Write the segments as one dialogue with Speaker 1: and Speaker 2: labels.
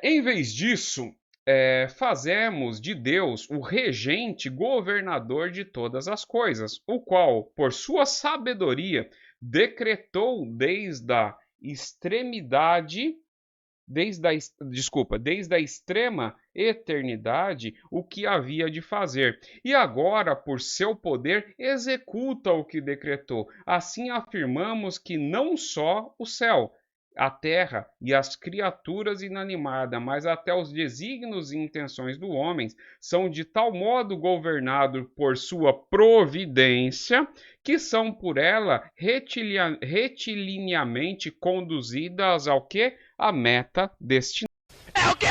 Speaker 1: Em vez disso, fazemos de Deus o regente governador de todas as coisas, o qual, por sua sabedoria, decretou desde a extrema eternidade, o que havia de fazer. E agora, por seu poder, executa o que decretou. Assim afirmamos que não só o céu, a terra e as criaturas inanimadas, mas até os desígnios e intenções do homem são de tal modo governados por sua providência que são por ela retilineamente conduzidas ao que? A meta destinada.
Speaker 2: É o quê?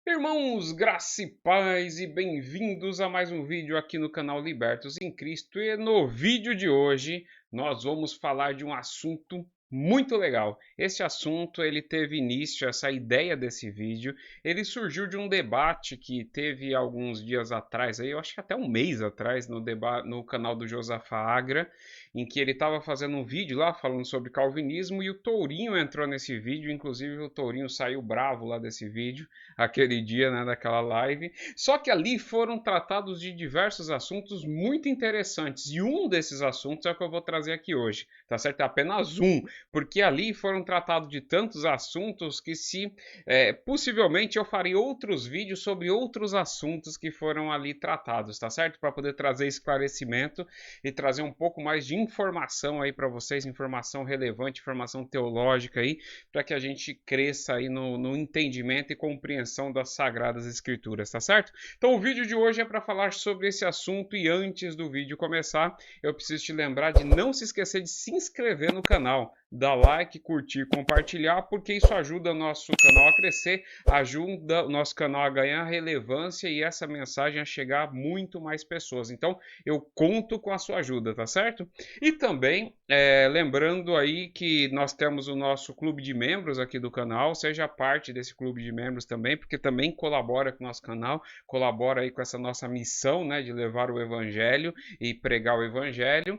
Speaker 1: Irmãos, graça e paz e bem-vindos a mais um vídeo aqui no canal Libertos em Cristo. E no vídeo de hoje nós vamos falar de um assunto muito legal. Esse assunto ele teve início, essa ideia desse vídeo, ele surgiu de um debate que teve alguns dias atrás, aí eu acho que até um mês atrás, no canal do Josafá Agra, em que ele estava fazendo um vídeo lá falando sobre calvinismo e o Tourinho entrou nesse vídeo, inclusive o Tourinho saiu bravo lá desse vídeo, aquele dia, né, daquela live. Só que ali foram tratados de diversos assuntos muito interessantes e um desses assuntos é o que eu vou trazer aqui hoje, tá certo? É apenas um, porque ali foram tratados de tantos assuntos que se possivelmente eu farei outros vídeos sobre outros assuntos que foram ali tratados, tá certo? Para poder trazer esclarecimento e trazer um pouco mais de informação aí para vocês, informação relevante, informação teológica aí, para que a gente cresça aí no entendimento e compreensão das Sagradas Escrituras, tá certo? Então o vídeo de hoje é para falar sobre esse assunto e antes do vídeo começar, eu preciso te lembrar de não se esquecer de se inscrever no canal, dar like, curtir, compartilhar, porque isso ajuda o nosso canal a crescer, ajuda o nosso canal a ganhar relevância e essa mensagem a chegar a muito mais pessoas. Então eu conto com a sua ajuda, tá certo? E também, lembrando aí que nós temos o nosso clube de membros aqui do canal, seja parte desse clube de membros também, porque também colabora com o nosso canal, colabora aí com essa nossa missão, né, de levar o evangelho e pregar o evangelho.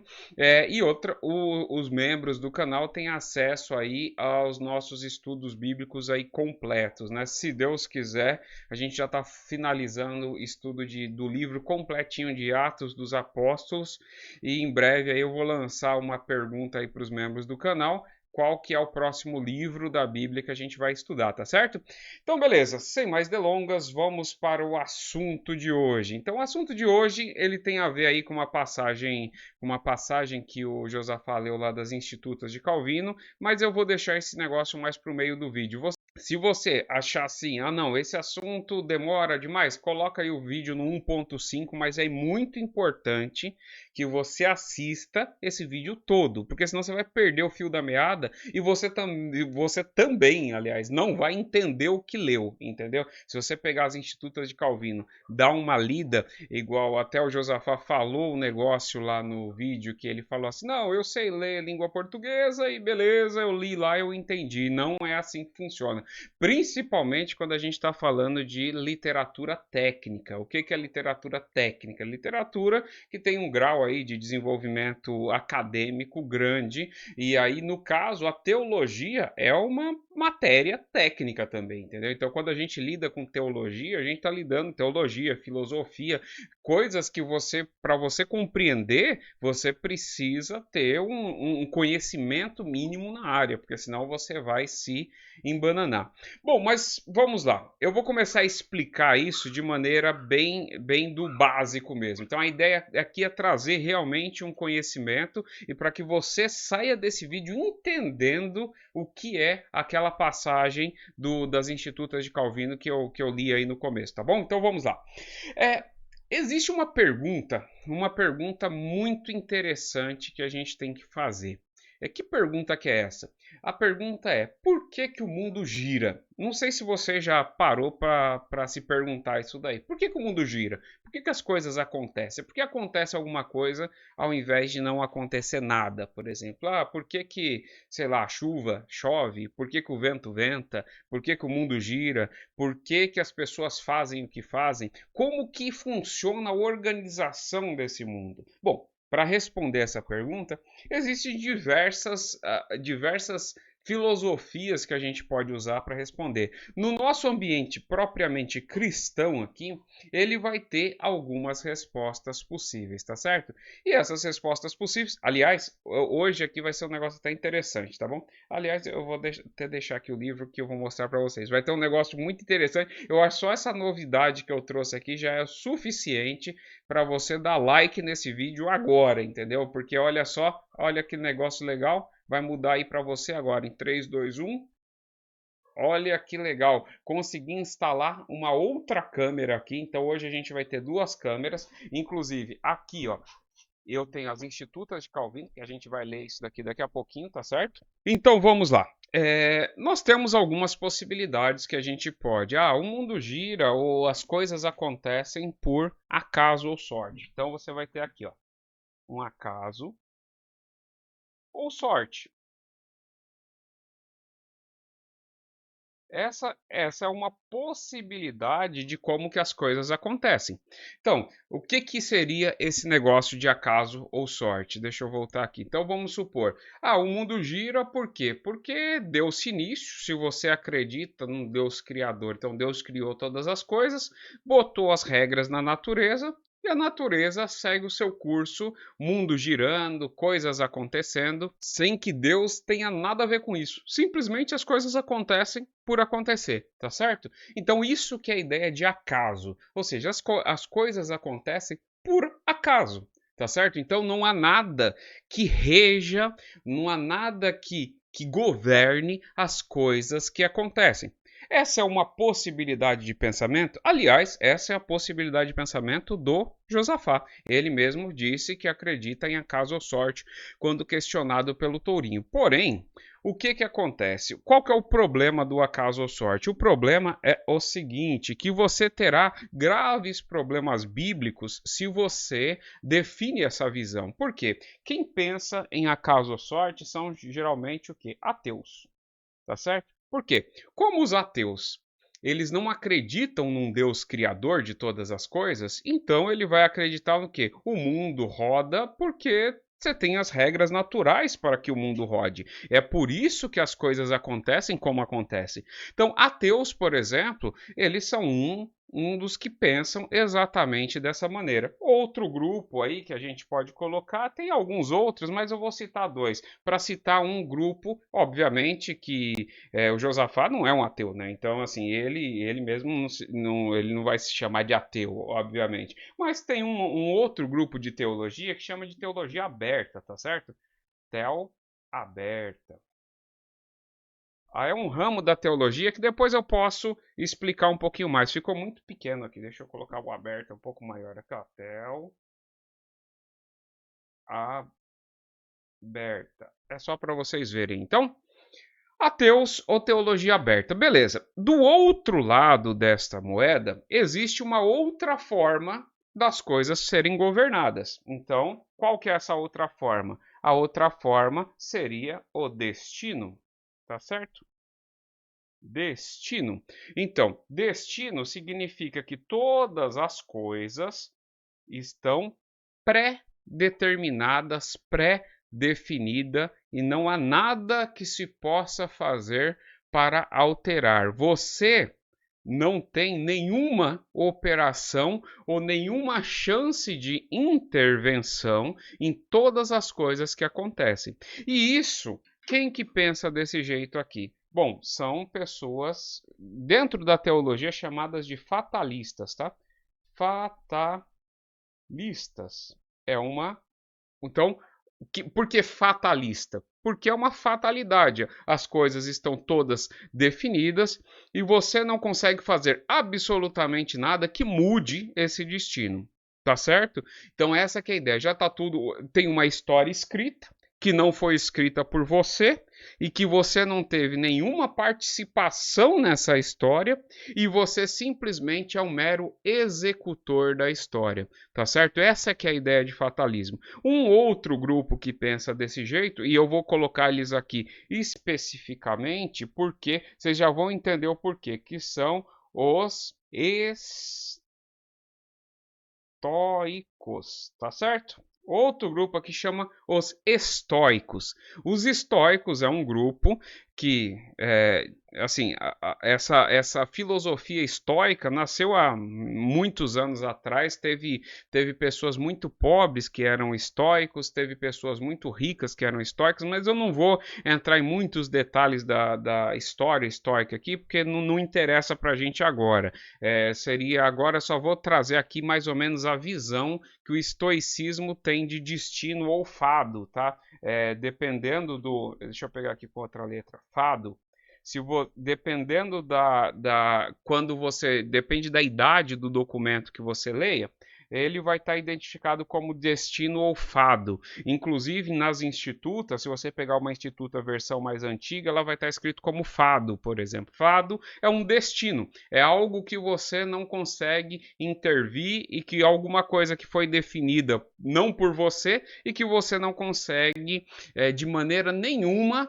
Speaker 1: Os membros do canal têm acesso aí aos nossos estudos bíblicos aí completos, né? Se Deus quiser, a gente já está finalizando o estudo do livro completinho de Atos dos Apóstolos e em breve aí eu vou lançar uma pergunta aí para os membros do canal, qual que é o próximo livro da Bíblia que a gente vai estudar, tá certo? Então, beleza, sem mais delongas, vamos para o assunto de hoje. Então, o assunto de hoje, ele tem a ver aí com uma passagem que o Josafá leu lá das Institutas de Calvino, mas eu vou deixar esse negócio mais para o meio do vídeo. Se você achar assim, ah não, esse assunto demora demais, coloca aí o vídeo no 1.5, mas é muito importante que você assista esse vídeo todo, porque senão você vai perder o fio da meada e você também, aliás, não vai entender o que leu, entendeu? Se você pegar as Institutas de Calvino, dar uma lida, igual até o Josafá falou o negócio lá no vídeo, que ele falou assim, não, eu sei ler língua portuguesa e beleza, eu li lá, eu entendi. Não é assim que funciona. Principalmente quando a gente está falando de literatura técnica. O que é literatura técnica? Literatura que tem um grau aí de desenvolvimento acadêmico grande, e aí, no caso, a teologia é uma matéria técnica também, entendeu? Então, quando a gente lida com teologia, a gente está lidando teologia, filosofia, coisas que para você compreender, você precisa ter um conhecimento mínimo na área, porque senão você vai se embananar. Bom, mas vamos lá. Eu vou começar a explicar isso de maneira bem do básico mesmo. Então a ideia aqui é trazer realmente um conhecimento e para que você saia desse vídeo entendendo o que é aquela passagem das Institutas de Calvino que eu li aí no começo, tá bom? Então vamos lá. É, Existe uma pergunta muito interessante que a gente tem que fazer. Que pergunta que é essa? A pergunta é: por que que o mundo gira? Não sei se você já parou para se perguntar isso daí. Por que que o mundo gira? Por que que as coisas acontecem? Por que acontece alguma coisa ao invés de não acontecer nada, por exemplo? Por que que, sei lá, a chuva chove? Por que que o vento venta? Por que que o mundo gira? Por que que as pessoas fazem o que fazem? Como que funciona a organização desse mundo? Bom, para responder essa pergunta, existem diversas filosofias que a gente pode usar para responder. No nosso ambiente propriamente cristão aqui, ele vai ter algumas respostas possíveis, tá certo? E essas respostas possíveis, aliás, hoje aqui vai ser um negócio até interessante, tá bom? Aliás, eu vou até deixar aqui o livro que eu vou mostrar para vocês. Vai ter um negócio muito interessante. Eu acho só essa novidade que eu trouxe aqui já é suficiente para você dar like nesse vídeo agora, entendeu? Porque olha só, olha que negócio legal. Vai mudar aí para você agora em 3, 2, 1. Olha que legal, consegui instalar uma outra câmera aqui, então hoje a gente vai ter duas câmeras, inclusive aqui, ó, eu tenho as Institutas de Calvino, que a gente vai ler isso daqui a pouquinho, tá certo? Então vamos lá. Nós temos algumas possibilidades que a gente pode. O mundo gira ou as coisas acontecem por acaso ou sorte. Então você vai ter aqui, ó, um acaso ou sorte. Essa é uma possibilidade de como que as coisas acontecem. Então, o que seria esse negócio de acaso ou sorte? Deixa eu voltar aqui. Então, vamos supor, o mundo gira por quê? Porque deu-se início, se você acredita num Deus criador. Então, Deus criou todas as coisas, botou as regras na natureza, e a natureza segue o seu curso, mundo girando, coisas acontecendo, sem que Deus tenha nada a ver com isso. Simplesmente as coisas acontecem por acontecer, tá certo? Então isso que é a ideia de acaso, ou seja, as coisas acontecem por acaso, tá certo? Então não há nada que reja, não há nada que governe as coisas que acontecem. Essa é uma possibilidade de pensamento. Aliás, essa é a possibilidade de pensamento do Josafá. Ele mesmo disse que acredita em acaso ou sorte quando questionado pelo Tourinho. Porém, o que acontece? Qual que é o problema do acaso ou sorte? O problema é o seguinte, que você terá graves problemas bíblicos se você define essa visão. Por quê? Quem pensa em acaso ou sorte são geralmente o quê? Ateus. Tá certo? Por quê? Como os ateus, eles não acreditam num Deus criador de todas as coisas, então ele vai acreditar no quê? O mundo roda porque você tem as regras naturais para que o mundo rode. É por isso que as coisas acontecem como acontecem. Então, ateus, por exemplo, eles são um dos que pensam exatamente dessa maneira. Outro grupo aí que a gente pode colocar, tem alguns outros, mas eu vou citar dois. Para citar um grupo, obviamente que o Josafá não é um ateu, né? Então, assim, ele mesmo ele não vai se chamar de ateu, obviamente. Mas tem um outro grupo de teologia que chama de teologia aberta, tá certo? Tel aberta. É um ramo da teologia que depois eu posso explicar um pouquinho mais. Ficou muito pequeno aqui. Deixa eu colocar o aberto um pouco maior aqui. Ó. Tel aberta. É só para vocês verem. Então, ateus ou teologia aberta. Beleza. Do outro lado desta moeda, existe uma outra forma das coisas serem governadas. Então, qual que é essa outra forma? A outra forma seria o destino. Tá certo? Destino. Então, destino significa que todas as coisas estão pré-determinadas, pré-definidas e não há nada que se possa fazer para alterar. Você não tem nenhuma operação ou nenhuma chance de intervenção em todas as coisas que acontecem. E isso, quem que pensa desse jeito aqui? Bom, são pessoas dentro da teologia chamadas de fatalistas, tá? Fatalistas é uma. Então, por que fatalista? Porque é uma fatalidade. As coisas estão todas definidas e você não consegue fazer absolutamente nada que mude esse destino. Tá certo? Então essa que é a ideia. Já tá tudo, tem uma história escrita que não foi escrita por você e que você não teve nenhuma participação nessa história e você simplesmente é um mero executor da história, tá certo? Essa que é a ideia de fatalismo. Um outro grupo que pensa desse jeito, e eu vou colocar eles aqui especificamente porque vocês já vão entender o porquê, que são os estoicos, tá certo? Outro grupo aqui chama os estoicos. Os estoicos é um grupo que assim, essa filosofia estoica nasceu há muitos anos atrás. Teve pessoas muito pobres que eram estoicos, teve pessoas muito ricas que eram estoicas, mas eu não vou entrar em muitos detalhes da história estoica aqui, porque não interessa para a gente agora. Agora só vou trazer aqui mais ou menos a visão que o estoicismo tem de destino ou fado, tá? Dependendo do... Deixa eu pegar aqui com outra letra. Fado. Dependendo quando você... Depende da idade do documento que você leia, ele vai estar identificado como destino ou fado. Inclusive, nas institutas, se você pegar uma instituta versão mais antiga, ela vai estar escrito como fado, por exemplo. Fado é um destino, é algo que você não consegue intervir e que alguma coisa que foi definida não por você e que você não consegue, de maneira nenhuma,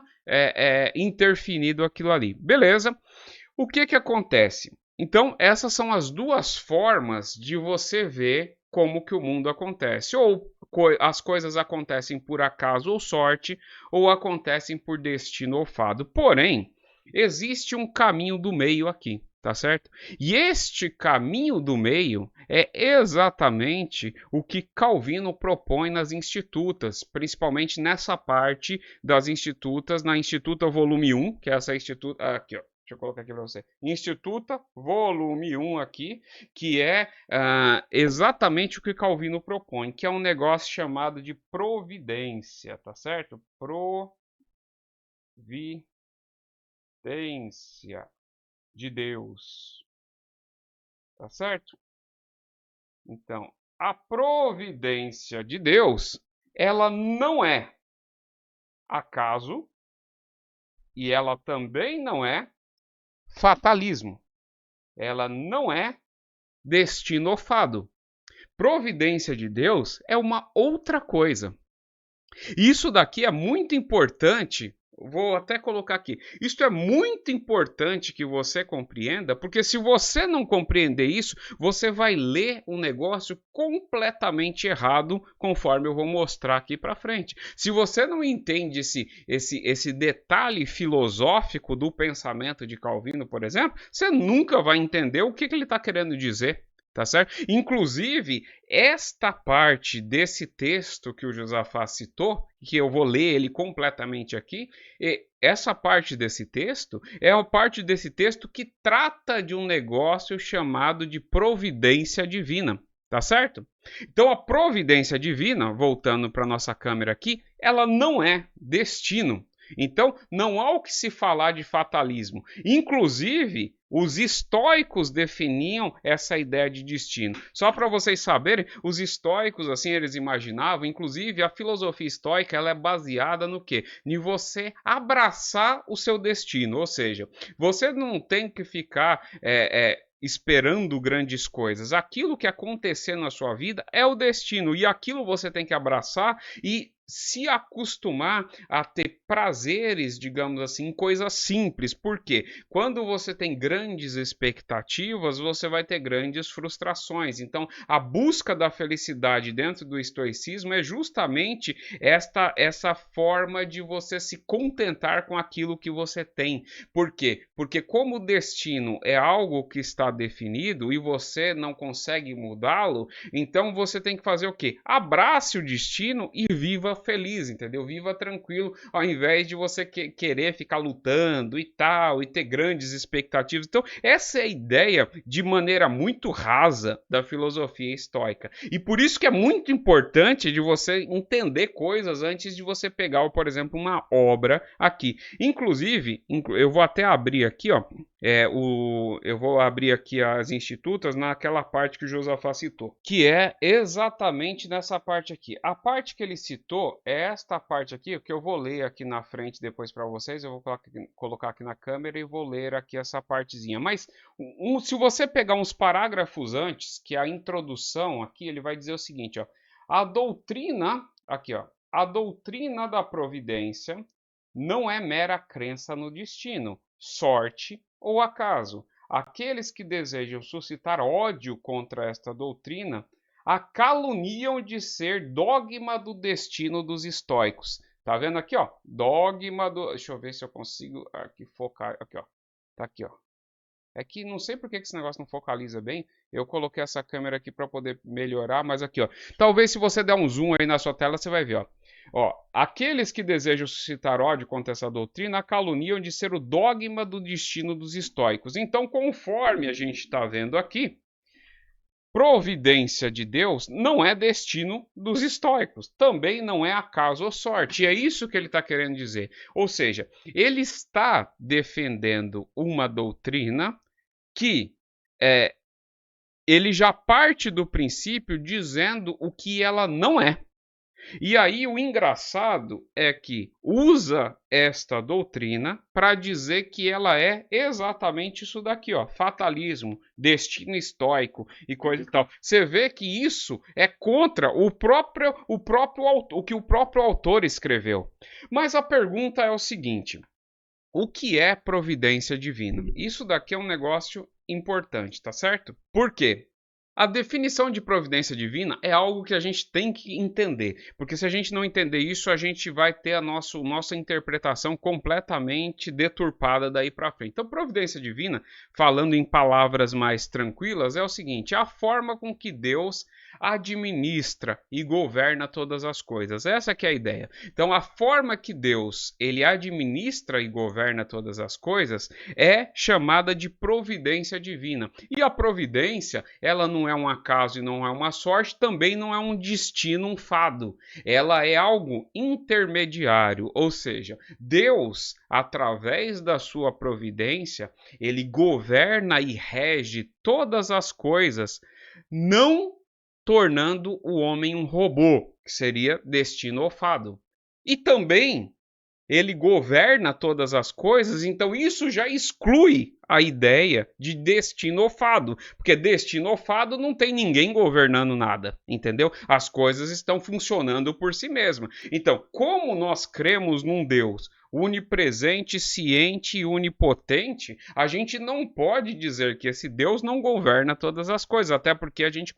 Speaker 1: interferir aquilo ali. Beleza? O que acontece? Então, essas são as duas formas de você ver como que o mundo acontece. Ou as coisas acontecem por acaso ou sorte, ou acontecem por destino ou fado. Porém, existe um caminho do meio aqui, tá certo? E este caminho do meio é exatamente o que Calvino propõe nas institutas, principalmente nessa parte das institutas, na Instituta Volume 1, que é essa instituta... Aqui, ó. Deixa eu colocar aqui para você. Instituta, volume 1 aqui, que é exatamente o que Calvino propõe, que é um negócio chamado de providência, tá certo? Providência de Deus, tá certo? Então, a providência de Deus, ela não é acaso e ela também não é fatalismo. Ela não é destino ou fado. Providência de Deus é uma outra coisa. Isso daqui é muito importante. Vou até colocar aqui. Isso é muito importante que você compreenda, porque se você não compreender isso, você vai ler um negócio completamente errado, conforme eu vou mostrar aqui para frente. Se você não entende esse detalhe filosófico do pensamento de Calvino, por exemplo, você nunca vai entender o que ele está querendo dizer. Tá certo? Inclusive, esta parte desse texto que o Josafá citou, que eu vou ler ele completamente aqui, essa parte desse texto é a parte desse texto que trata de um negócio chamado de providência divina. Tá certo? Então, a providência divina, voltando para a nossa câmera aqui, ela não é destino. Então, não há o que se falar de fatalismo. Inclusive, os estoicos definiam essa ideia de destino. Só para vocês saberem, os estoicos, assim, eles imaginavam, inclusive a filosofia estoica, ela é baseada no quê? Em você abraçar o seu destino, ou seja, você não tem que ficar esperando grandes coisas. Aquilo que acontecer na sua vida é o destino, e aquilo você tem que abraçar e se acostumar a ter prazeres, digamos assim, em coisas simples. Por quê? Quando você tem grandes expectativas, você vai ter grandes frustrações. Então, a busca da felicidade dentro do estoicismo é justamente essa forma de você se contentar com aquilo que você tem. Por quê? Porque como o destino é algo que está definido e você não consegue mudá-lo, então você tem que fazer o quê? Abrace o destino e viva feliz, entendeu? Viva tranquilo, ao invés de você querer ficar lutando e tal, e ter grandes expectativas. Então, essa é a ideia, de maneira muito rasa, da filosofia estoica. E por isso que é muito importante de você entender coisas antes de você pegar, por exemplo, uma obra aqui. Inclusive, eu vou até abrir aqui, ó, eu vou abrir aqui as institutas naquela parte que o Josafá citou, que é exatamente nessa parte aqui. A parte que ele citou é esta parte aqui, que eu vou ler aqui na frente depois para vocês. Eu vou colocar aqui na câmera e vou ler aqui essa partezinha. Mas se você pegar uns parágrafos antes, que é a introdução aqui, ele vai dizer o seguinte, ó, a doutrina, aqui, ó, a doutrina da providência não é mera crença no destino, sorte ou acaso. Aqueles que desejam suscitar ódio contra esta doutrina a caluniam de ser dogma do destino dos estoicos. Tá vendo aqui, ó? Dogma do... Deixa eu ver se eu consigo aqui focar. Aqui, ó. Tá aqui, ó. É que não sei por que esse negócio não focaliza bem. Eu coloquei essa câmera aqui para poder melhorar, mas aqui, ó. Talvez se você der um zoom aí na sua tela, você vai ver, ó. Ó, aqueles que desejam suscitar ódio contra essa doutrina caluniam de ser o dogma do destino dos estoicos. Então, conforme a gente está vendo aqui, providência de Deus não é destino dos estoicos, também não é acaso ou sorte. E é isso que ele está querendo dizer. Ou seja, ele está defendendo uma doutrina que ele já parte do princípio dizendo o que ela não é. E aí o engraçado é que usa esta doutrina para dizer que ela é exatamente isso daqui, ó, fatalismo, destino estoico e coisa e tal. Você vê que isso é contra o que o próprio autor escreveu. Mas a pergunta é o seguinte: o que é providência divina? Isso daqui é um negócio importante, tá certo? Por quê? A definição de providência divina é algo que a gente tem que entender, porque se a gente não entender isso, a gente vai ter a nossa interpretação completamente deturpada daí para frente. Então, providência divina, falando em palavras mais tranquilas, é o seguinte: a forma com que Deus administra e governa todas as coisas. Essa que é a ideia. Então, a forma que Deus ele administra e governa todas as coisas é chamada de providência divina. E a providência, ela não é um acaso e não é uma sorte, também não é um destino, um fado. Ela é algo intermediário, ou seja, Deus, através da sua providência, ele governa e rege todas as coisas, não tornando o homem um robô, que seria destino ou fado. E também ele governa todas as coisas, então isso já exclui a ideia de destino ou fado, porque destino ou fado não tem ninguém governando nada, entendeu? As coisas estão funcionando por si mesmas. Então, como nós cremos num Deus onipresente, ciente e onipotente, a gente não pode dizer que esse Deus não governa todas as coisas, até porque a gente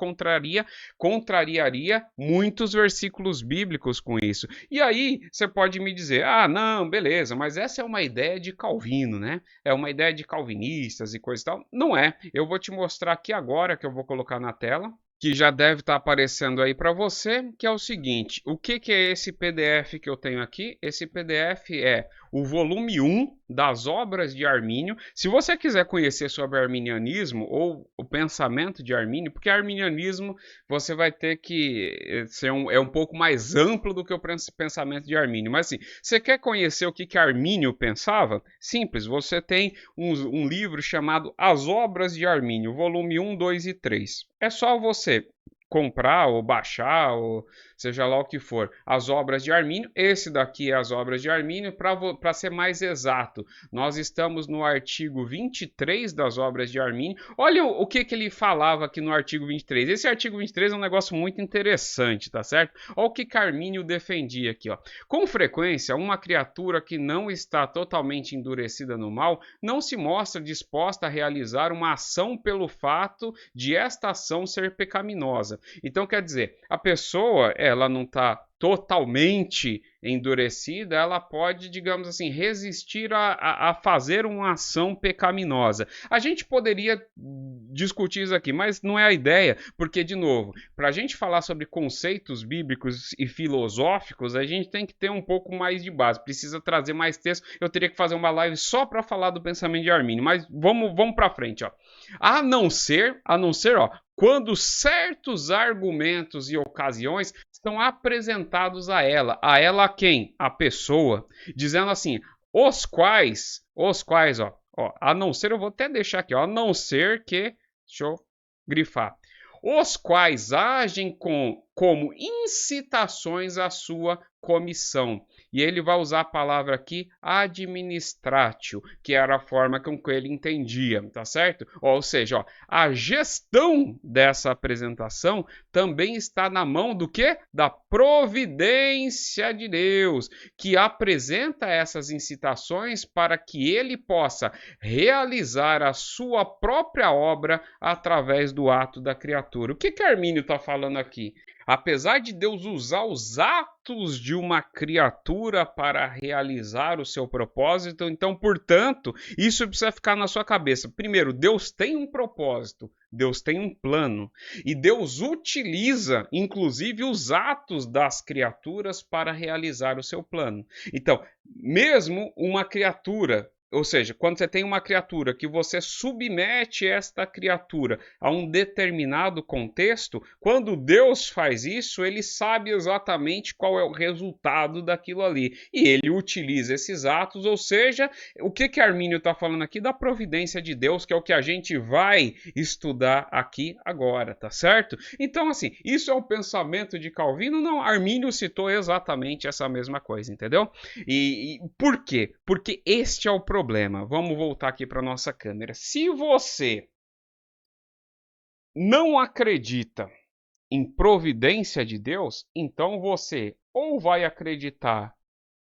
Speaker 1: contrariaria muitos versículos bíblicos com isso. E aí você pode me dizer: ah, não, beleza, mas essa é uma ideia de Calvino, né? É uma ideia de calvinistas e coisa e tal. Não é. Eu vou te mostrar aqui agora, que eu vou colocar na tela, que já deve estar aparecendo aí para você, que é o seguinte: o que é esse PDF que eu tenho aqui? Esse PDF é o volume 1 das obras de Armínio. Se você quiser conhecer sobre arminianismo ou o pensamento de Armínio, porque arminianismo você vai ter que ser um pouco mais amplo do que o pensamento de Armínio. Mas assim, você quer conhecer o que Armínio pensava? Simples, você tem um livro chamado As Obras de Armínio, volume 1, 2 e 3. É só você comprar ou baixar, ou seja lá o que for, as obras de Armínio. Esse daqui é as obras de Armínio. Para ser mais exato, nós estamos no artigo 23 das obras de Armínio. Olha o que ele falava aqui no artigo 23. Esse artigo 23 é um negócio muito interessante, tá certo? Olha o que Armínio defendia aqui, ó. Com frequência, uma criatura que não está totalmente endurecida no mal não se mostra disposta a realizar uma ação pelo fato de esta ação ser pecaminosa. Então, quer dizer, a pessoa, ela não está totalmente endurecida, ela pode, digamos assim, resistir a fazer uma ação pecaminosa. A gente poderia discutir isso aqui, mas não é a ideia, porque, de novo, para a gente falar sobre conceitos bíblicos e filosóficos, a gente tem que ter um pouco mais de base, precisa trazer mais texto. Eu teria que fazer uma live só para falar do pensamento de Armínio, mas vamos para frente, ó. A não ser, ó, quando certos argumentos e ocasiões são apresentados a ela. A ela quem? A pessoa. Dizendo assim, os quais, ó, a não ser, eu vou até deixar aqui, ó, a não ser que, deixa eu grifar, os quais agem como incitações à sua comissão. E ele vai usar a palavra aqui administratio, que era a forma com que ele entendia, tá certo? Ou seja, ó, a gestão dessa apresentação também está na mão do quê? Da providência de Deus, que apresenta essas incitações para que ele possa realizar a sua própria obra através do ato da criatura. O que Armínio está falando aqui? Apesar de Deus usar os atos de uma criatura para realizar o seu propósito, então, portanto, isso precisa ficar na sua cabeça. Primeiro, Deus tem um propósito, Deus tem um plano, e Deus utiliza, inclusive, os atos das criaturas para realizar o seu plano. Então, mesmo uma criatura, ou seja, quando você tem uma criatura que você submete esta criatura a um determinado contexto, quando Deus faz isso, ele sabe exatamente qual é o resultado daquilo ali. E ele utiliza esses atos, ou seja, o que Armínio está falando aqui? Da providência de Deus, que é o que a gente vai estudar aqui agora, tá certo? Então, assim, isso é o pensamento de Calvino? Não, Armínio citou exatamente essa mesma coisa, entendeu? E por quê? Porque este é o problema. Vamos voltar aqui para nossa câmera. Se você não acredita em providência de Deus, então você ou vai acreditar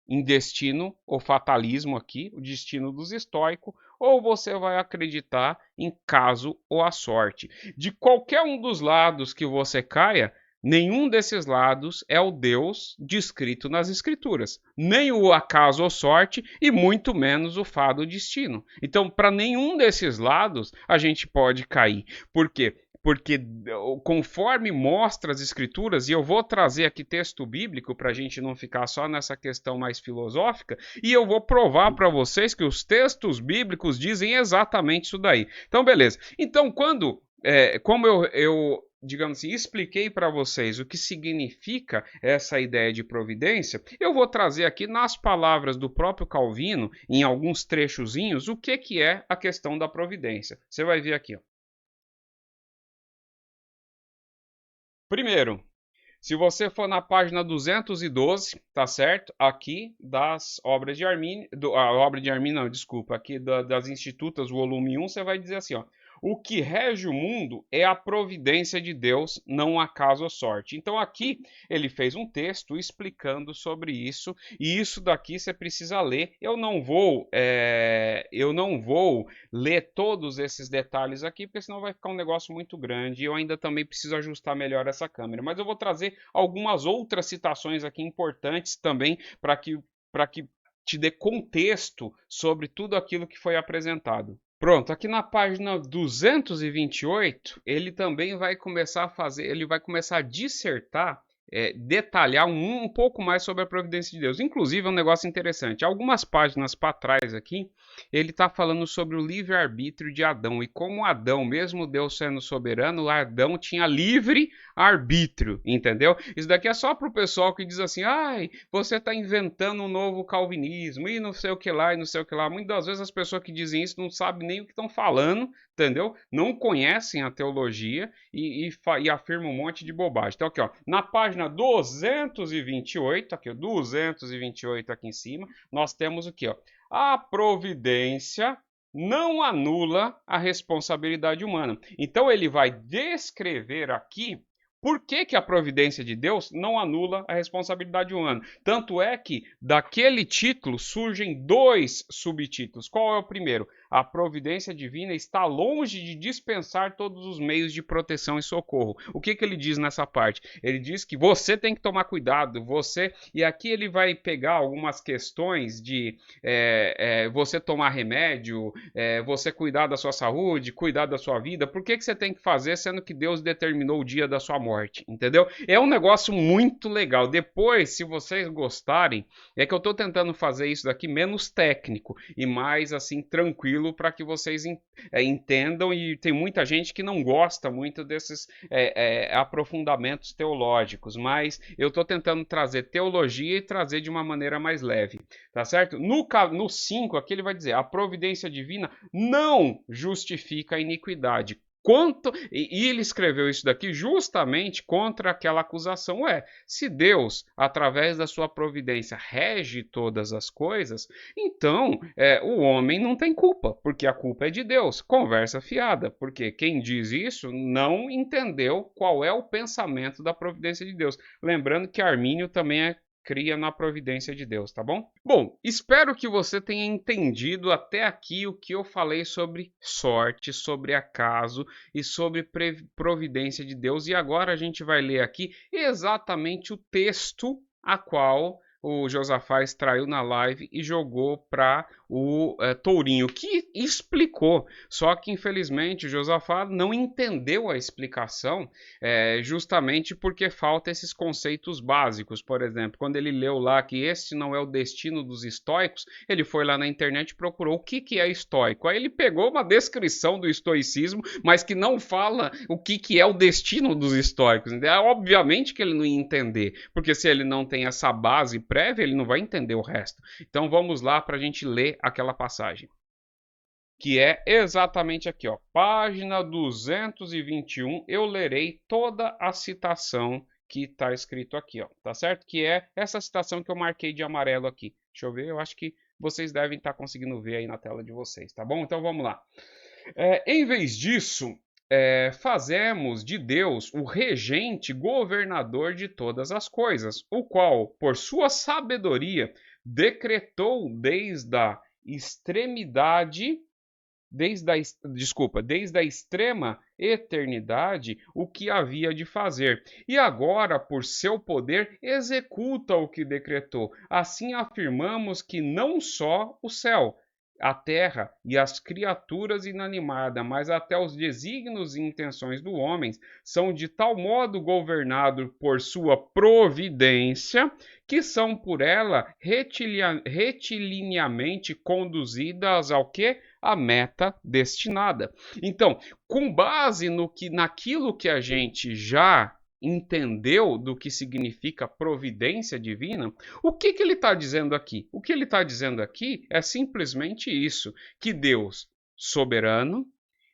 Speaker 1: em destino, ou fatalismo aqui, o destino dos estoicos, ou você vai acreditar em caso ou a sorte. De qualquer um dos lados que você caia, nenhum desses lados é o Deus descrito nas Escrituras. Nem o acaso ou sorte e muito menos o fado ou destino. Então, para nenhum desses lados a gente pode cair. Por quê? Porque conforme mostra as escrituras, e eu vou trazer aqui texto bíblico para a gente não ficar só nessa questão mais filosófica, e eu vou provar para vocês que os textos bíblicos dizem exatamente isso daí. Então, beleza. Então, como eu digamos assim, expliquei para vocês o que significa essa ideia de providência, eu vou trazer aqui nas palavras do próprio Calvino, em alguns trechozinhos, o que é a questão da providência. Você vai ver aqui, ó. Primeiro, se você for na página 212, tá certo? Aqui das obras de Armínio, a obra de Armínio, não, desculpa, aqui das Institutas, volume 1, você vai dizer assim, ó. O que rege o mundo é a providência de Deus, não acaso ou sorte. Então aqui ele fez um texto explicando sobre isso, e isso daqui você precisa ler. Eu não vou ler todos esses detalhes aqui, porque senão vai ficar um negócio muito grande. E eu ainda também preciso ajustar melhor essa câmera. Mas eu vou trazer algumas outras citações aqui importantes também para que te dê contexto sobre tudo aquilo que foi apresentado. Pronto, aqui na página 228, ele também vai começar a fazer, ele vai começar a dissertar, detalhar um pouco mais sobre a providência de Deus. Inclusive, é um negócio interessante. Algumas páginas para trás aqui, ele está falando sobre o livre-arbítrio de Adão. E como Adão, mesmo Deus sendo soberano, Adão tinha livre-arbítrio, entendeu? Isso daqui é só para o pessoal que diz assim, ai, você está inventando um novo calvinismo, e não sei o que lá, e não sei o que lá. Muitas das vezes as pessoas que dizem isso não sabem nem o que estão falando, entendeu? Não conhecem a teologia e afirmam um monte de bobagem. Então aqui, ó, na página 228, aqui, ó, 228 aqui em cima, nós temos o que, ó? A providência não anula a responsabilidade humana. Então ele vai descrever aqui por que a providência de Deus não anula a responsabilidade humana. Tanto é que daquele título surgem dois subtítulos. Qual é o primeiro? A providência divina está longe de dispensar todos os meios de proteção e socorro. O que ele diz nessa parte? Ele diz que você tem que tomar cuidado, e aqui ele vai pegar algumas questões de você tomar remédio, você cuidar da sua saúde, cuidar da sua vida. Por que você tem que fazer, sendo que Deus determinou o dia da sua morte, entendeu? É um negócio muito legal. Depois, se vocês gostarem, é que eu estou tentando fazer isso daqui menos técnico e mais assim tranquilo para que vocês entendam, e tem muita gente que não gosta muito desses aprofundamentos teológicos, mas eu estou tentando trazer teologia e trazer de uma maneira mais leve, tá certo? No 5 aqui ele vai dizer, a providência divina não justifica a iniquidade. E ele escreveu isso daqui justamente contra aquela acusação. Se Deus, através da sua providência, rege todas as coisas, então o homem não tem culpa, porque a culpa é de Deus. Conversa fiada, porque quem diz isso não entendeu qual é o pensamento da providência de Deus. Lembrando que Armínio também é cria na providência de Deus, tá bom? Bom, espero que você tenha entendido até aqui o que eu falei sobre sorte, sobre acaso e sobre providência de Deus. E agora a gente vai ler aqui exatamente o texto a qual o Josafá extraiu na live e jogou para o Tourinho, que explicou. Só que, infelizmente, o Josafá não entendeu a explicação, justamente porque falta esses conceitos básicos. Por exemplo, quando ele leu lá que este não é o destino dos estoicos, ele foi lá na internet e procurou o que é estoico. Aí ele pegou uma descrição do estoicismo, mas que não fala o que é o destino dos estoicos. Obviamente que ele não ia entender, porque se ele não tem essa base prévia, ele não vai entender o resto. Então vamos lá para a gente ler aquela passagem, que é exatamente aqui, ó, página 221. Eu lerei toda a citação que está escrito aqui, ó, tá certo? Que é essa citação que eu marquei de amarelo aqui. Deixa eu ver, eu acho que vocês devem estar conseguindo ver aí na tela de vocês, tá bom? Então vamos lá. Em vez disso, fazemos de Deus o regente governador de todas as coisas, o qual, por sua sabedoria, decretou desde a extrema eternidade o que havia de fazer, e agora, por seu poder, executa o que decretou. Assim afirmamos que não só o céu, a terra e as criaturas inanimadas, mas até os desígnios e intenções do homem são de tal modo governados por sua providência, que são por ela retilinamente conduzidas ao quê? A meta destinada. Então, com base naquilo que a gente já entendeu do que significa providência divina, o que ele está dizendo aqui? O que ele está dizendo aqui é simplesmente isso, que Deus, soberano,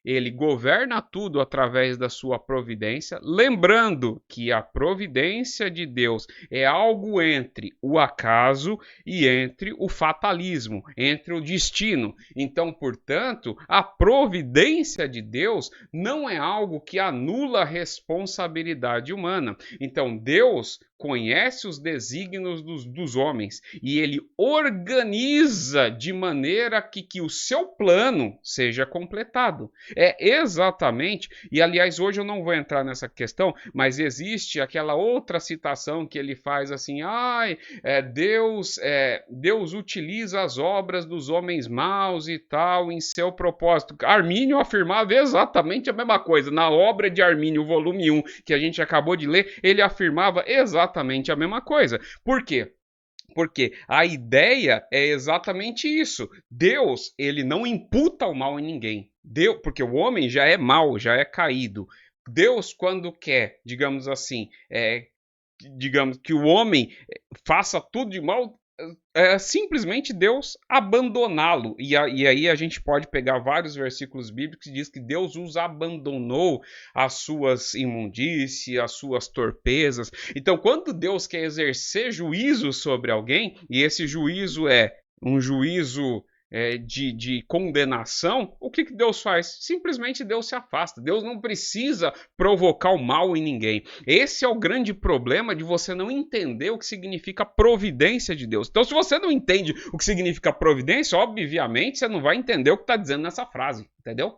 Speaker 1: ele governa tudo através da sua providência, lembrando que a providência de Deus é algo entre o acaso e entre o fatalismo, entre o destino. Então, portanto, a providência de Deus não é algo que anula a responsabilidade humana. Então, Deus conhece os desígnios dos homens e ele organiza de maneira que o seu plano seja completado. É exatamente, e aliás, hoje eu não vou entrar nessa questão, mas existe aquela outra citação que ele faz assim, Deus utiliza as obras dos homens maus e tal em seu propósito. Armínio afirmava exatamente a mesma coisa. Na obra de Armínio, volume 1, que a gente acabou de ler, ele afirmava exatamente a mesma coisa. Por quê? Porque a ideia é exatamente isso. Deus, ele não imputa o mal em ninguém. Deus, porque o homem já é mau, já é caído. Deus, quando quer, digamos assim, digamos que o homem faça tudo de mal, simplesmente Deus abandoná-lo. E aí a gente pode pegar vários versículos bíblicos que diz que Deus os abandonou as suas imundícias, as suas torpezas. Então, quando Deus quer exercer juízo sobre alguém, e esse juízo é um juízo de condenação, o que Deus faz? Simplesmente Deus se afasta. Deus não precisa provocar o mal em ninguém. Esse é o grande problema de você não entender o que significa providência de Deus. Então, se você não entende o que significa providência, obviamente você não vai entender o que está dizendo nessa frase. Entendeu?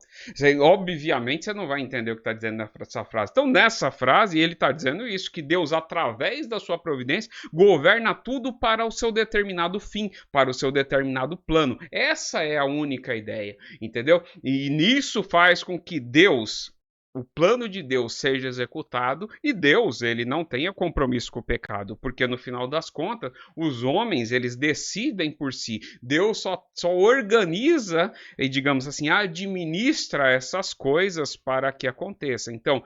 Speaker 1: Obviamente você não vai entender o que está dizendo nessa frase. Então, nessa frase, ele está dizendo isso, que Deus, através da sua providência, governa tudo para o seu determinado fim, para o seu determinado plano. Essa é a única ideia, entendeu? E nisso faz com que Deus, o plano de Deus seja executado e Deus, ele não tenha compromisso com o pecado, porque no final das contas, os homens, eles decidem por si. Deus só organiza e, digamos assim, administra essas coisas para que aconteça. Então,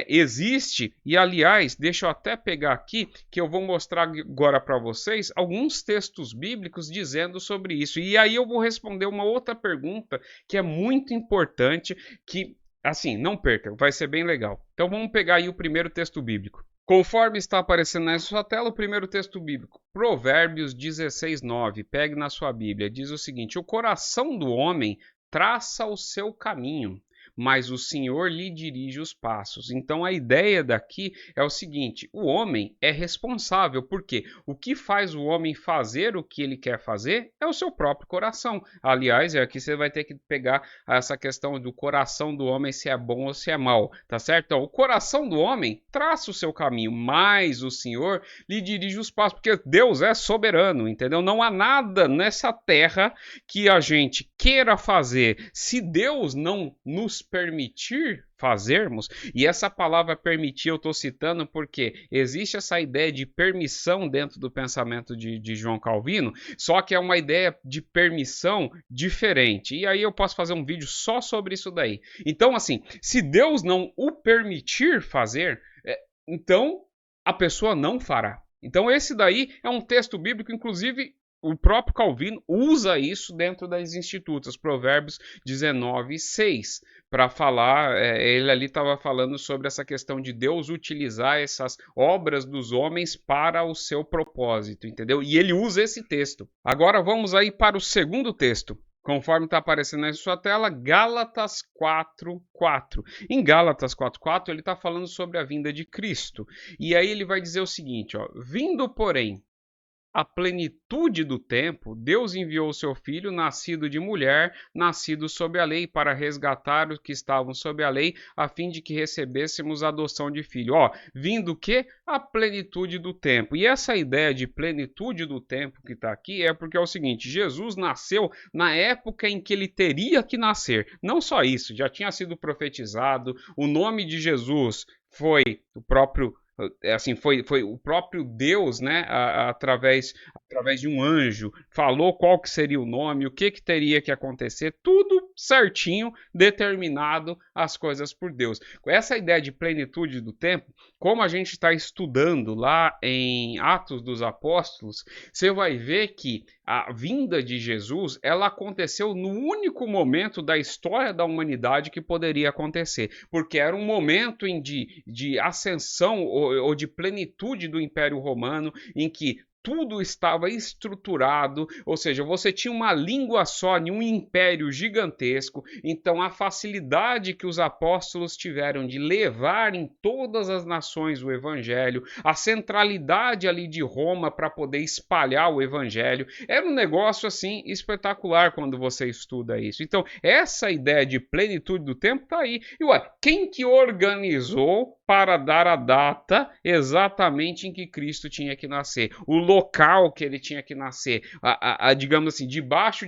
Speaker 1: existe, e aliás, deixa eu até pegar aqui, que eu vou mostrar agora para vocês alguns textos bíblicos dizendo sobre isso. E aí eu vou responder uma outra pergunta que é muito importante, que assim, não perca, vai ser bem legal. Então vamos pegar aí o primeiro texto bíblico. Conforme está aparecendo na sua tela, o primeiro texto bíblico, Provérbios 16:9. Pegue na sua Bíblia, diz o seguinte: o coração do homem traça o seu caminho, mas o Senhor lhe dirige os passos. Então a ideia daqui é o seguinte: o homem é responsável, porque o que faz o homem fazer o que ele quer fazer é o seu próprio coração. Aliás, aqui você vai ter que pegar essa questão do coração do homem, se é bom ou se é mau, tá certo? Então, o coração do homem traça o seu caminho, mas o Senhor lhe dirige os passos, porque Deus é soberano, entendeu? Não há nada nessa terra que a gente queira fazer, se Deus não nos permitir fazermos, e essa palavra permitir eu estou citando porque existe essa ideia de permissão dentro do pensamento de João Calvino, só que é uma ideia de permissão diferente, e aí eu posso fazer um vídeo só sobre isso daí. Então, assim, se Deus não o permitir fazer, então a pessoa não fará. Então esse daí é um texto bíblico, inclusive o próprio Calvino usa isso dentro das Institutas, Provérbios 19:6, para falar, ele ali estava falando sobre essa questão de Deus utilizar essas obras dos homens para o seu propósito, entendeu? E ele usa esse texto. Agora vamos aí para o segundo texto. Conforme está aparecendo aí na sua tela, Gálatas 4:4. Em Gálatas 4:4, ele está falando sobre a vinda de Cristo. E aí ele vai dizer o seguinte, ó: vindo, porém, a plenitude do tempo, Deus enviou o seu Filho, nascido de mulher, nascido sob a lei, para resgatar os que estavam sob a lei, a fim de que recebêssemos a adoção de filho. Ó, vindo o quê? A plenitude do tempo. E essa ideia de plenitude do tempo que está aqui é porque é o seguinte: Jesus nasceu na época em que ele teria que nascer. Não só isso, já tinha sido profetizado, o nome de Jesus foi o próprio assim, foi o próprio Deus, né, através de um anjo, falou qual que seria o nome, o que teria que acontecer, tudo certinho, determinado as coisas por Deus. Com essa ideia de plenitude do tempo, como a gente está estudando lá em Atos dos Apóstolos, você vai ver que a vinda de Jesus, ela aconteceu no único momento da história da humanidade que poderia acontecer, porque era um momento de ascensão ou de plenitude do Império Romano, em que tudo estava estruturado, ou seja, você tinha uma língua só em um império gigantesco, então a facilidade que os apóstolos tiveram de levar em todas as nações o evangelho, a centralidade ali de Roma para poder espalhar o evangelho, era um negócio assim espetacular quando você estuda isso. Então, essa ideia de plenitude do tempo está aí. E ué, quem que organizou para dar a data exatamente em que Cristo tinha que nascer, o local que ele tinha que nascer, digamos assim, debaixo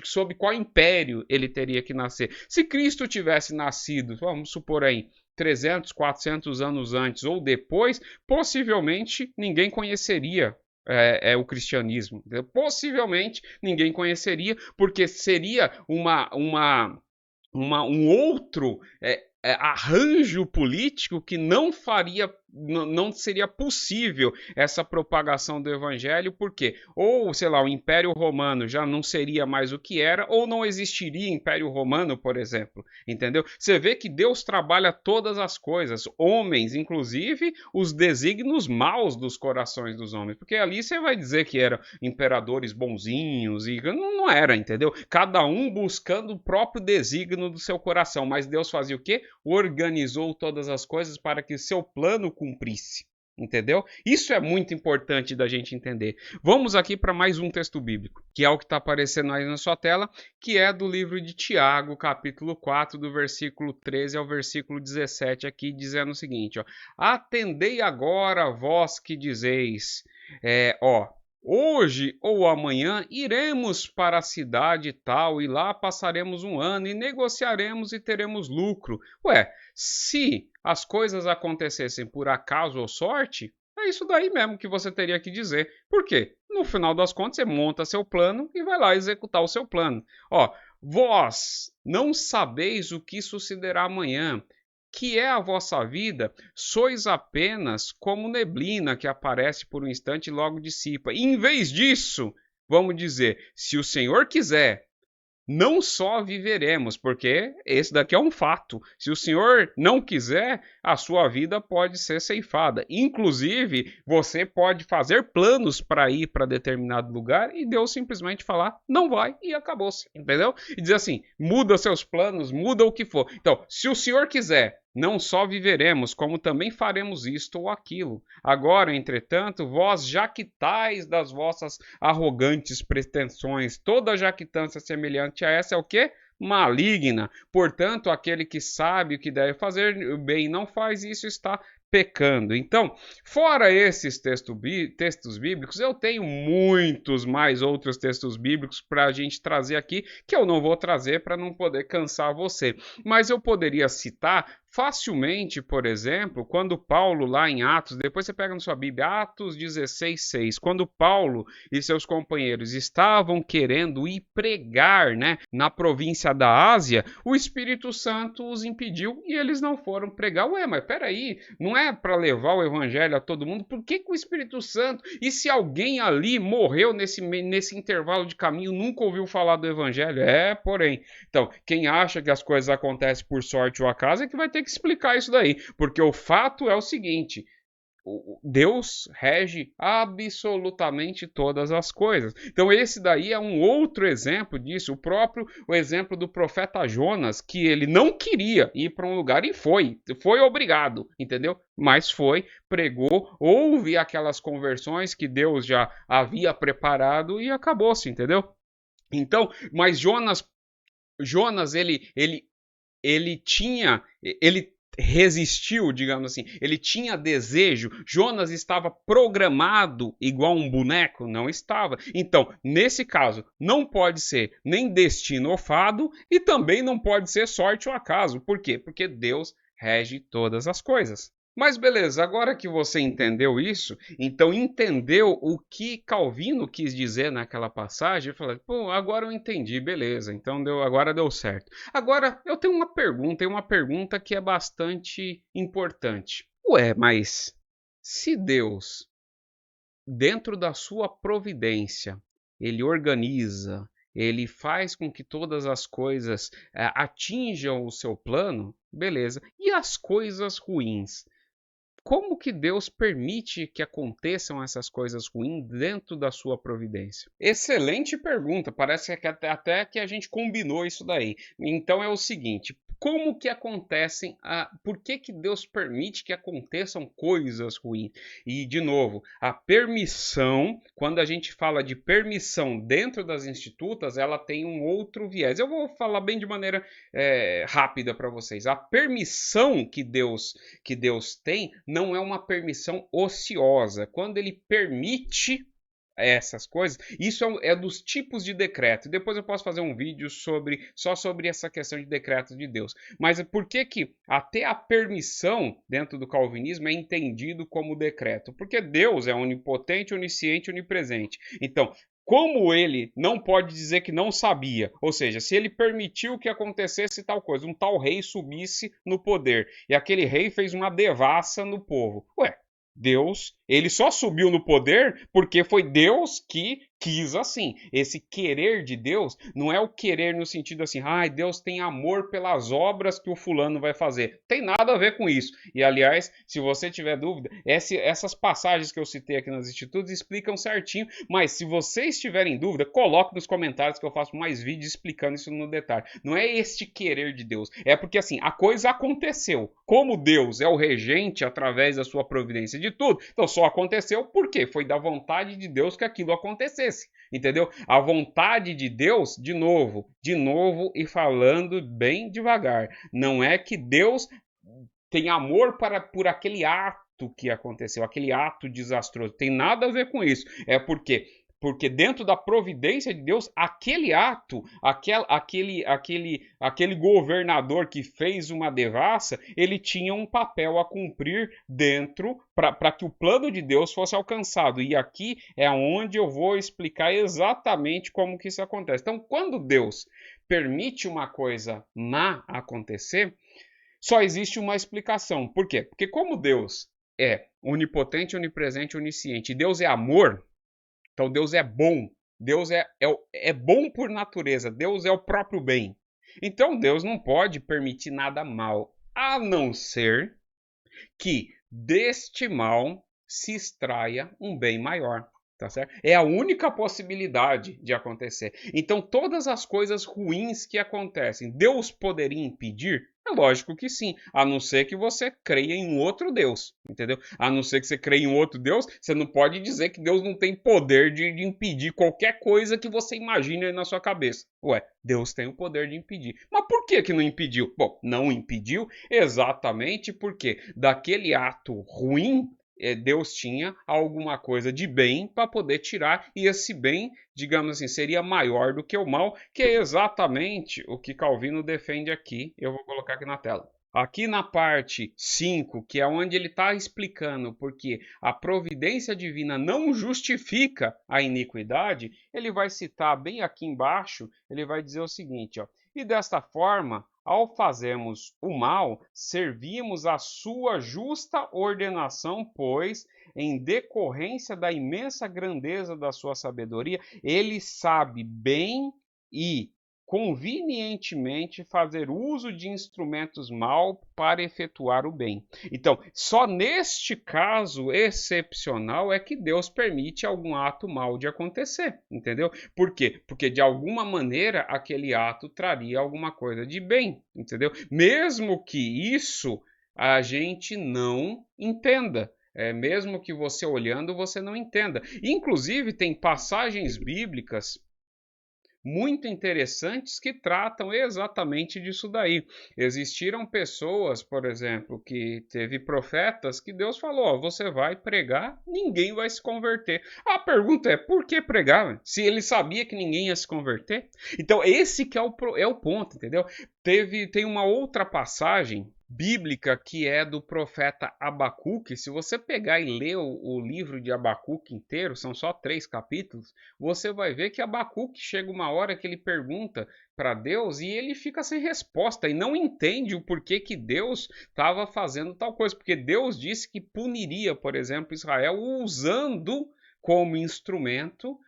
Speaker 1: sob qual império ele teria que nascer? Se Cristo tivesse nascido, vamos supor aí, 300, 400 anos antes ou depois, possivelmente ninguém conheceria o cristianismo. Possivelmente ninguém conheceria, porque seria um outro arranjo político que não seria possível essa propagação do evangelho, porque ou, sei lá, o Império Romano já não seria mais o que era, ou não existiria Império Romano, por exemplo, entendeu? Você vê que Deus trabalha todas as coisas, homens, inclusive os desígnios maus dos corações dos homens, porque ali você vai dizer que eram imperadores bonzinhos, e não era, entendeu? Cada um buscando o próprio desígnio do seu coração, mas Deus fazia o quê? Organizou todas as coisas para que seu plano cumprisse, entendeu? Isso é muito importante da gente entender. Vamos aqui para mais um texto bíblico, que é o que está aparecendo aí na sua tela, que é do livro de Tiago, capítulo 4, do versículo 13 ao versículo 17, aqui dizendo o seguinte, ó: atendei agora vós que dizeis, hoje ou amanhã iremos para a cidade tal e lá passaremos um ano e negociaremos e teremos lucro. Ué, se as coisas acontecessem por acaso ou sorte, é isso daí mesmo que você teria que dizer. Por quê? No final das contas, você monta seu plano e vai lá executar o seu plano. Ó, vós não sabeis o que sucederá amanhã. Que é a vossa vida, sois apenas como neblina que aparece por um instante e logo dissipa. E em vez disso, vamos dizer, se o Senhor quiser, não só viveremos, porque esse daqui é um fato. Se o Senhor não quiser, a sua vida pode ser ceifada. Inclusive, você pode fazer planos para ir para determinado lugar e Deus simplesmente falar, não vai e acabou-se, entendeu? E dizer assim, muda seus planos, muda o que for. Então, se o Senhor quiser, não só viveremos, como também faremos isto ou aquilo. Agora, entretanto, vós jactais das vossas arrogantes pretensões, toda jactância semelhante a essa é o quê? Maligna. Portanto, aquele que sabe o que deve fazer bem e não faz isso está pecando. Então, fora esses textos bíblicos, eu tenho muitos mais outros textos bíblicos para a gente trazer aqui, que eu não vou trazer para não poder cansar você. Mas eu poderia citar facilmente, por exemplo, quando Paulo lá em Atos, depois você pega na sua Bíblia, Atos 16:6, quando Paulo e seus companheiros estavam querendo ir pregar, né, na província da Ásia, o Espírito Santo os impediu e eles não foram pregar. Ué, mas peraí, não é para levar o evangelho a todo mundo? Por que o Espírito Santo? E se alguém ali morreu nesse intervalo de caminho, nunca ouviu falar do evangelho? Porém. Então, quem acha que as coisas acontecem por sorte ou acaso é que vai ter que explicar isso daí, porque o fato é o seguinte: Deus rege absolutamente todas as coisas. Então esse daí é um outro exemplo disso, o exemplo do profeta Jonas, que ele não queria ir para um lugar e foi obrigado, entendeu? Mas foi, pregou, houve aquelas conversões que Deus já havia preparado e acabou-se, entendeu? Então, mas Jonas, ele resistiu, digamos assim, ele tinha desejo. Jonas estava programado igual um boneco? Não estava. Então, nesse caso, não pode ser nem destino ou fado e também não pode ser sorte ou acaso. Por quê? Porque Deus rege todas as coisas. Mas beleza, agora que você entendeu isso, então entendeu o que Calvino quis dizer naquela passagem, eu falei, pô, agora eu entendi, beleza, então agora deu certo. Agora eu tenho uma pergunta, e uma pergunta que é bastante importante. Ué, mas se Deus, dentro da sua providência, ele organiza, ele faz com que todas as coisas atinjam o seu plano, beleza, e as coisas ruins? Como que Deus permite que aconteçam essas coisas ruins dentro da sua providência? Excelente pergunta, parece que até que a gente combinou isso daí. Então é o seguinte, como que acontecem, por que que Deus permite que aconteçam coisas ruins? E, de novo, a permissão, quando a gente fala de permissão dentro das institutas, ela tem um outro viés. Eu vou falar bem de maneira rápida para vocês. A permissão que Deus tem não é uma permissão ociosa. Quando ele permite essas coisas, isso é dos tipos de decreto. Depois eu posso fazer um vídeo só sobre essa questão de decreto de Deus. Mas por que até a permissão dentro do calvinismo é entendido como decreto? Porque Deus é onipotente, onisciente, onipresente. Então, como ele não pode dizer que não sabia, ou seja, se ele permitiu que acontecesse tal coisa, um tal rei subisse no poder, e aquele rei fez uma devassa no povo. Ué, Deus, ele só subiu no poder porque foi Deus que quis assim. Esse querer de Deus não é o querer no sentido assim, Deus tem amor pelas obras que o fulano vai fazer. Tem nada a ver com isso. E aliás, se você tiver dúvida, essas passagens que eu citei aqui nos institutos explicam certinho, mas se vocês tiverem dúvida, coloque nos comentários que eu faço mais vídeos explicando isso no detalhe. Não é este querer de Deus, é porque assim, a coisa aconteceu. Como Deus é o regente através da sua providência de tudo, então só aconteceu porque foi da vontade de Deus que aquilo acontecesse. Entendeu? A vontade de Deus, de novo e falando bem devagar, não é que Deus tem amor por aquele ato que aconteceu, aquele ato desastroso. Tem nada a ver com isso. É porque dentro da providência de Deus, aquele ato, aquele governador que fez uma devassa, ele tinha um papel a cumprir dentro para que o plano de Deus fosse alcançado. E aqui é onde eu vou explicar exatamente como que isso acontece. Então, quando Deus permite uma coisa má acontecer, só existe uma explicação. Por quê? Porque como Deus é onipotente, onipresente, onisciente, e Deus é amor, então Deus é bom, Deus é bom por natureza, Deus é o próprio bem. Então Deus não pode permitir nada mal, a não ser que deste mal se extraia um bem maior. Tá certo? É a única possibilidade de acontecer. Então, todas as coisas ruins que acontecem, Deus poderia impedir? É lógico que sim, a não ser que você creia em um outro Deus, entendeu? A não ser que você creia em um outro Deus, você não pode dizer que Deus não tem poder de impedir qualquer coisa que você imagine aí na sua cabeça. Ué, Deus tem o poder de impedir. Mas por que não impediu? Bom, não impediu exatamente porque daquele ato ruim Deus tinha alguma coisa de bem para poder tirar, e esse bem, digamos assim, seria maior do que o mal, que é exatamente o que Calvino defende aqui. Eu vou colocar aqui na tela. Aqui na parte 5, que é onde ele está explicando porque a providência divina não justifica a iniquidade, ele vai citar bem aqui embaixo, ele vai dizer o seguinte, ó, e desta forma, ao fazermos o mal, servimos a sua justa ordenação, pois, em decorrência da imensa grandeza da sua sabedoria, ele sabe bem e convenientemente fazer uso de instrumentos mal para efetuar o bem. Então, só neste caso excepcional é que Deus permite algum ato mal de acontecer, entendeu? Por quê? Porque de alguma maneira aquele ato traria alguma coisa de bem, entendeu? Mesmo que isso a gente não entenda. Mesmo que você olhando, você não entenda. Inclusive, tem passagens bíblicas muito interessantes que tratam exatamente disso daí. Existiram pessoas, por exemplo, que teve profetas que Deus falou, ó, você vai pregar, ninguém vai se converter. A pergunta é, por que pregar? Se ele sabia que ninguém ia se converter? Então esse que é o ponto, entendeu? Tem uma outra passagem bíblica que é do profeta Abacuque. Se você pegar e ler o livro de Abacuque inteiro, são só 3 capítulos, você vai ver que Abacuque chega uma hora que ele pergunta para Deus e ele fica sem resposta e não entende o porquê que Deus estava fazendo tal coisa, porque Deus disse que puniria, por exemplo, Israel usando como instrumento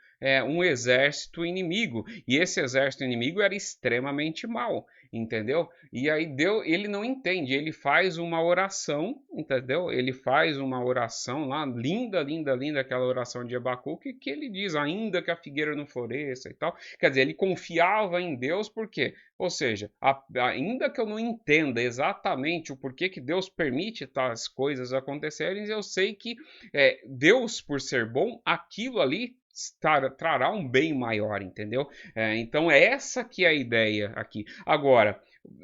Speaker 1: um exército inimigo, e esse exército inimigo era extremamente mau, entendeu? E aí ele não entende, ele faz uma oração, entendeu? Ele faz uma oração lá, linda, linda, linda, aquela oração de Abacuque, que ele diz, ainda que a figueira não floresça e tal. Quer dizer, ele confiava em Deus, por quê? Ou seja, ainda que eu não entenda exatamente o porquê que Deus permite tais coisas acontecerem, eu sei que Deus, por ser bom, aquilo ali trará um bem maior, entendeu? Então essa que é a ideia aqui. Agora,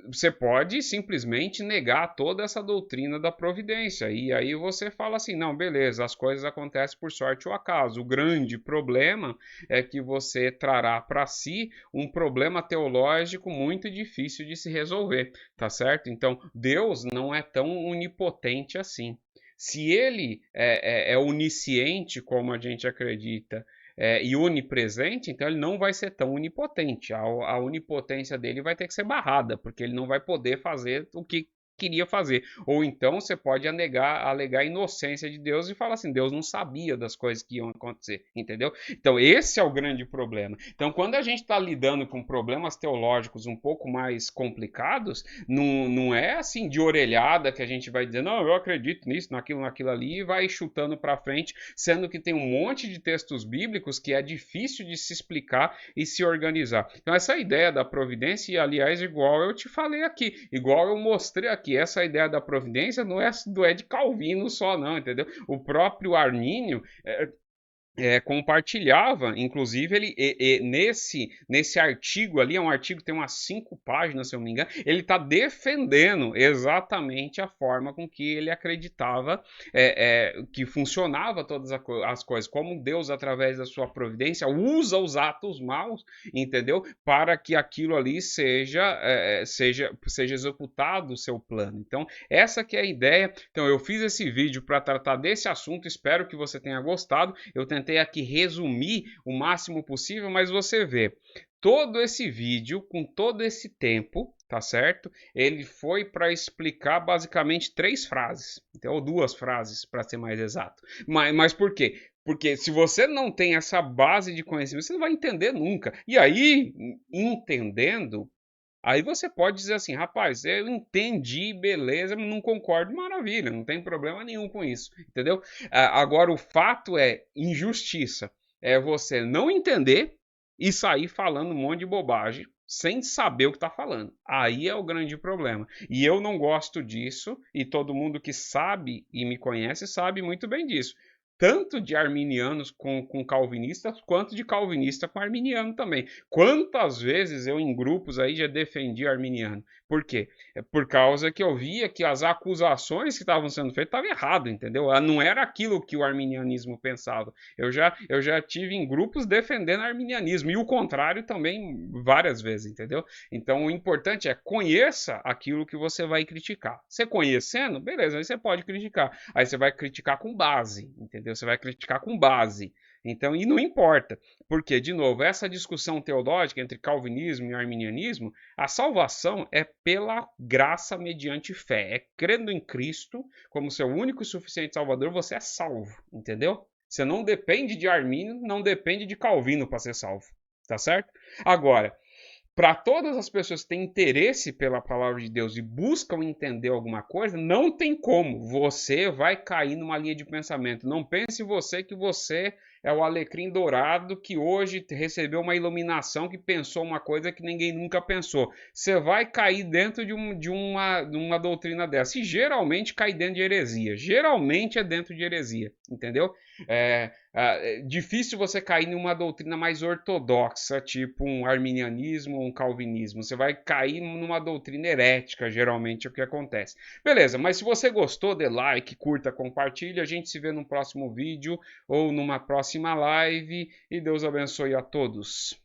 Speaker 1: você pode simplesmente negar toda essa doutrina da providência. E aí você fala assim: não, beleza, as coisas acontecem por sorte ou acaso. O grande problema é que você trará para si um problema teológico muito difícil de se resolver, tá certo? Então, Deus não é tão onipotente assim. Se ele é onisciente, como a gente acredita, e onipresente, então ele não vai ser tão onipotente. A onipotência dele vai ter que ser barrada, porque ele não vai poder fazer o que queria fazer. Ou então você pode alegar a inocência de Deus e falar assim, Deus não sabia das coisas que iam acontecer, entendeu? Então esse é o grande problema. Então quando a gente está lidando com problemas teológicos um pouco mais complicados, não é assim de orelhada que a gente vai dizer, não, eu acredito nisso, naquilo ali, e vai chutando para frente, sendo que tem um monte de textos bíblicos que é difícil de se explicar e se organizar. Então essa ideia da providência, e aliás, igual eu te falei aqui, igual eu mostrei aqui, essa ideia da providência não é de Calvino só não, entendeu? O próprio Armínio compartilhava, inclusive nesse artigo ali, é um artigo que tem umas 5 páginas, se eu não me engano, ele está defendendo exatamente a forma com que ele acreditava que funcionava todas as coisas, como Deus, através da sua providência, usa os atos maus, entendeu? Para que aquilo ali seja executado o seu plano. Então, essa que é a ideia. Então, eu fiz esse vídeo para tratar desse assunto, espero que você tenha gostado. Eu tentei aqui resumir o máximo possível, mas você vê, todo esse vídeo, com todo esse tempo, tá certo? Ele foi para explicar basicamente 3 frases, ou 2 frases, para ser mais exato. Mas por quê? Porque se você não tem essa base de conhecimento, você não vai entender nunca. E aí, entendendo, aí você pode dizer assim, rapaz, eu entendi, beleza, mas não concordo, maravilha, não tem problema nenhum com isso, entendeu? Agora, o fato é injustiça. É você não entender e sair falando um monte de bobagem sem saber o que está falando. Aí é o grande problema. E eu não gosto disso, e todo mundo que sabe e me conhece sabe muito bem disso. Tanto de arminianos com calvinistas, quanto de calvinista com arminiano também. Quantas vezes eu em grupos aí já defendi arminiano? Por quê? É por causa que eu via que as acusações que estavam sendo feitas estavam errado, entendeu? Não era aquilo que o arminianismo pensava. Eu já tive em grupos defendendo arminianismo e o contrário também várias vezes, entendeu? Então o importante é conheça aquilo que você vai criticar. Você conhecendo, beleza, aí você pode criticar. Aí você vai criticar com base, entendeu? Você vai criticar com base. Então, e não importa, porque, de novo, essa discussão teológica entre calvinismo e arminianismo, a salvação é pela graça mediante fé. É crendo em Cristo como seu único e suficiente Salvador, você é salvo, entendeu? Você não depende de Armínio, não depende de Calvino para ser salvo, tá certo? Agora, para todas as pessoas que têm interesse pela palavra de Deus e buscam entender alguma coisa, não tem como. Você vai cair numa linha de pensamento. Não pense você que você é o alecrim dourado que hoje recebeu uma iluminação que pensou uma coisa que ninguém nunca pensou. Você vai cair dentro de uma doutrina dessa. E geralmente cai dentro de heresia. Geralmente é dentro de heresia, entendeu? É difícil você cair numa doutrina mais ortodoxa, tipo um arminianismo ou um calvinismo. Você vai cair numa doutrina herética, geralmente é o que acontece. Beleza, mas se você gostou, dê like, curta, compartilhe. A gente se vê no próximo vídeo ou numa próxima live. E Deus abençoe a todos.